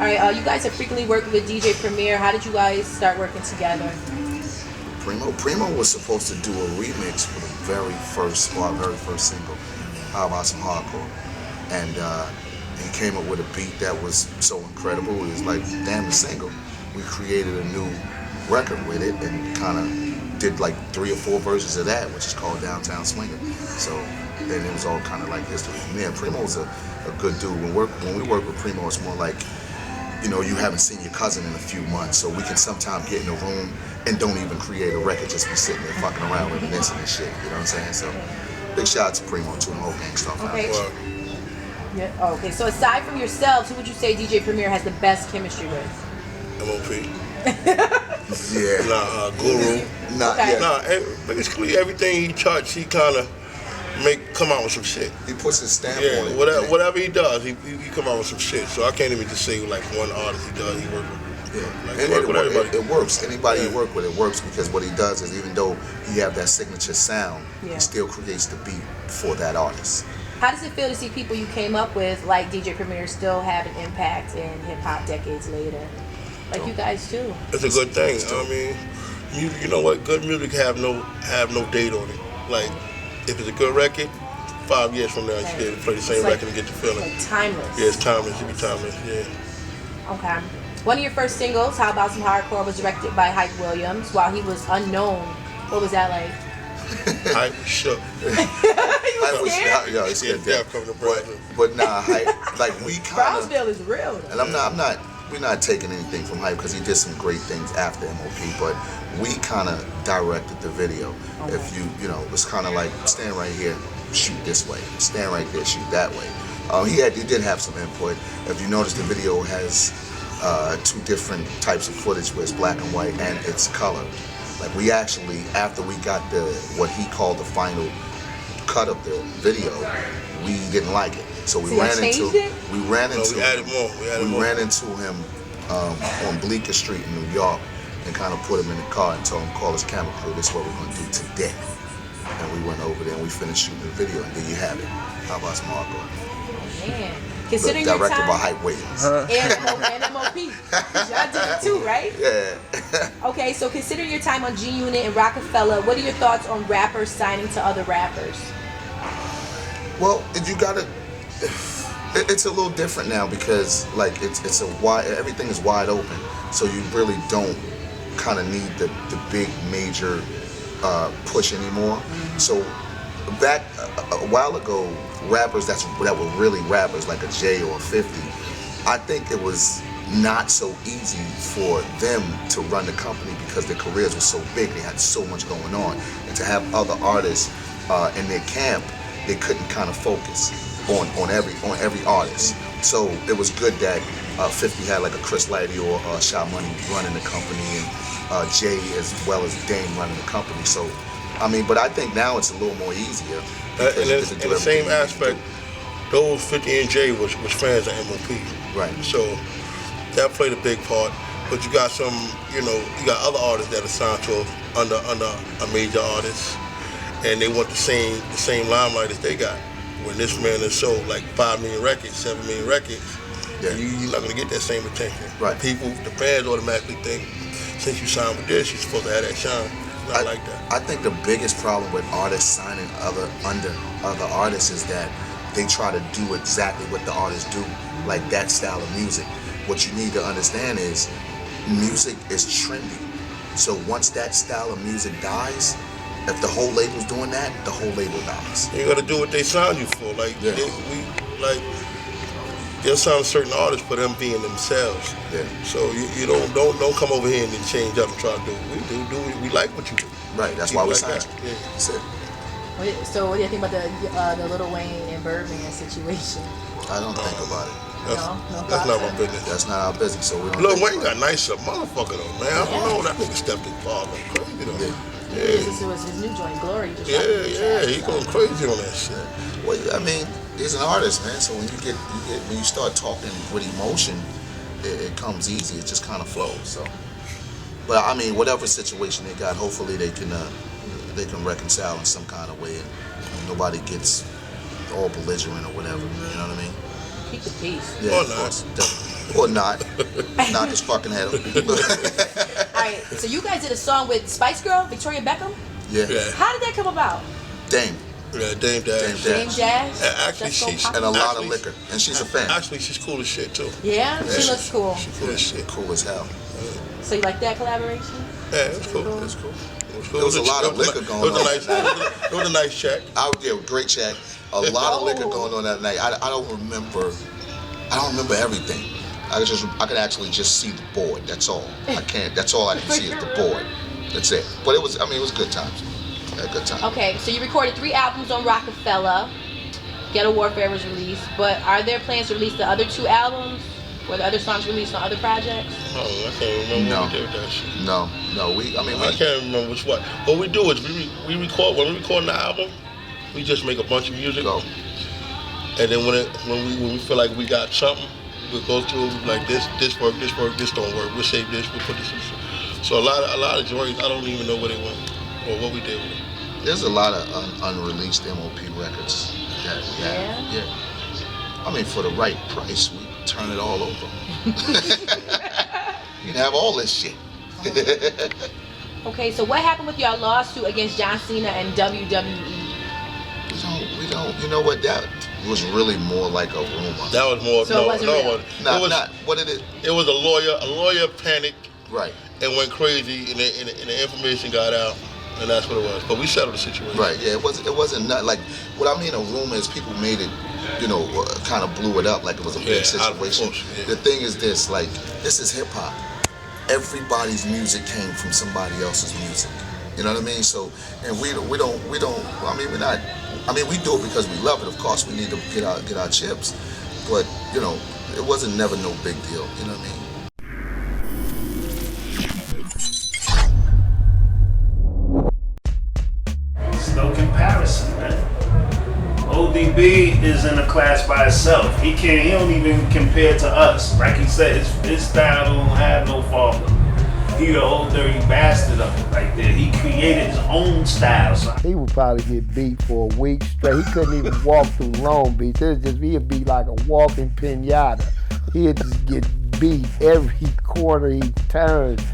All right, you guys have frequently worked with DJ Premier. How did you guys start working together? Primo was supposed to do a remix for our very first single, How About Some Hardcore, and he came up with a beat that was so incredible. It was like, damn, the single. We created a new record with it and kind of did like 3 or 4 versions of that, which is called Downtown Swingin'. So then it was all kind of like history from there. Primo's a good dude. When we work with Primo, it's more like, you know, you haven't seen your cousin in a few months, so we can sometimes get in a room and don't even create a record, just be sitting there fucking around reminiscing and shit, you know what I'm saying? So big shout out to Primo too, and the whole gang stuff. Okay. Yeah. Oh, okay. So aside from yourselves, who would you say DJ Premier has the best chemistry with? M.O.P. Yeah. Guru. Okay. Basically everything he touched, he kind of come out with some shit. He puts his stamp on it. Whatever he does, he come out with some shit. So I can't even just say like one artist he work with. Yeah, like, it works. Anybody you work with, it works because what he does is, even though he have that signature sound, he still creates the beat for that artist. How does it feel to see people you came up with, like DJ Premier, still have an impact in hip hop decades later, like you guys too? It's a good thing. I mean, you know what? Good music have no date on it. Like, if it's a good record, 5 years from now, you should be able to play the same record and get the feeling. Like timeless. Yeah, it's timeless. It should be timeless. Yeah. Okay. One of your first singles, How About Some Hardcore, was directed by Hype Williams while he was unknown. What was that like? Hype was shook. He was scared? Yeah, he's scared. Coming to Brownsville. But nah, Hype, like we kind of. Brownsville is real. And we're not taking anything from Hype because he did some great things after M.O.P. But we kind of directed the video. Okay. If you know, it's kind of like stand right here, shoot this way. Stand right there, shoot that way. He did have some input. If you notice, the video has 2 different types of footage where it's black and white and it's color. Like we actually, after we got what he called the final cut of the video, we didn't like it. So we ran into him on Bleeker St in New York and kind of put him in the car and told him, call his camera crew, this is what we're going to do today. And we went over there and we finished shooting the video, and there you have it. How about some hardcore? Man. Considering your directed time, by Hype Williams. And M.O.P. Y'all did it too, right? Yeah. Okay, so considering your time on G-Unit and Rockefeller, what are your thoughts on rappers signing to other rappers? Well, it's a little different now because like everything is wide open, so you really don't kind of need the big major push anymore. So back a while ago, rappers that were really rappers like a Jay or a 50, I think it was not so easy for them to run the company because their careers were so big, they had so much going on, and to have other artists in their camp, they couldn't kind of focus on every artist. So it was good that 50 had like a Chris Lighty or Sha Money running the company, and Jay as well as Dame running the company. So I mean, but I think now it's a little more easier. And in the same aspect, those 50 and Jay was fans of M.O.P. Right. So that played a big part. But you got you got other artists that are signed to under a major artist, and they want the same limelight as they got. When this man has sold like 5 million records, 7 million records, you're not gonna get that same attention. Right. The fans automatically think, since you signed with this, you're supposed to have that shine. Not like that. I think the biggest problem with artists signing under other artists is that they try to do exactly what the artists do, like that style of music. What you need to understand is music is trendy. So once that style of music dies, if the whole label's doing that, the whole label dies. You gotta do what they signed you for. Like they'll sign certain artists for them being themselves. Yeah. So you don't come over here and then change up and try to do what we do. We like what you do. Right. That's why we signed you. Yeah. That's it. So what do you think about the Lil Wayne and Birdman situation? I don't think about it. That's not my business. That's not our business. So we don't. Lil Wayne got nice motherfucker though, man. I don't know, that nigga stepped in far crazy though. Yeah. This was his new joint, Glory. He going crazy on that shit. Well, I mean, he's an artist, man. So when you start talking with emotion, it comes easy. It just kind of flows. So, but I mean, whatever situation they got, hopefully they can reconcile in some kind of way, and nobody gets all belligerent or whatever. You know what I mean? Keep the peace. Yeah, of course, definitely. Or not. Knock his fucking head off. Alright, so you guys did a song with Spice Girl Victoria Beckham? Yeah. How did that come about? Dame. Yeah, Dame Dash. Dame Dash? Actually, she's and a lot of liquor. And she's a fan. Actually, she's cool as shit too. Yeah? She looks cool. She's cool as shit. Cool as hell. So you like that collaboration? Yeah, it was cool. It was cool. There was a lot of liquor going on. It was a nice check. Yeah, great check. A lot of liquor going on that night. I don't remember everything. I could actually just see the board. That's all. That's all I can see is the board. That's it. But it was good times. Yeah, good time. Okay, so you recorded 3 albums on Rockefeller. Ghetto Warfare was released, but are there plans to release the other 2 albums? Were the other songs released on other projects? Oh, I can't remember what we did with that shit. No. I can't remember which one. What we do is we record when we record the album, we just make a bunch of music. Go. And then when we feel like we got something, we'll go through like this work, this don't work. We'll save this, we'll put this. So a lot of joints, I don't even know where they went or what we did with them. There's a lot of unreleased M.O.P records. Yeah. I mean, for the right price, we turn it all over. You can have all this shit. Okay, so what happened with your lawsuit against John Cena and WWE? We don't. You know what? That was really more like a rumor. That was more. So it wasn't real. Not what it is. It was a lawyer panicked. Right. And went crazy, and the information got out, and that's what it was. But we settled the situation. Right. Yeah. It wasn't not like what I mean. A rumor is people made it, kind of blew it up like it was a big situation. The thing is this: like, this is hip hop. Everybody's music came from somebody else's music. You know what I mean? So, and we don't. I mean, we're not. I mean, we do it because we love it. Of course, we need to get our chips. But it wasn't never no big deal. You know what I mean? No comparison, man. ODB is in a class by itself. He don't even compare to us. Like he said, his style don't have no father. He the old dirty bastard of it right there. He created his own style. So he would probably get beat for a week straight. He couldn't even walk through Long Beach. He'd be like a walking pinata. He'd just get beat every corner he turned.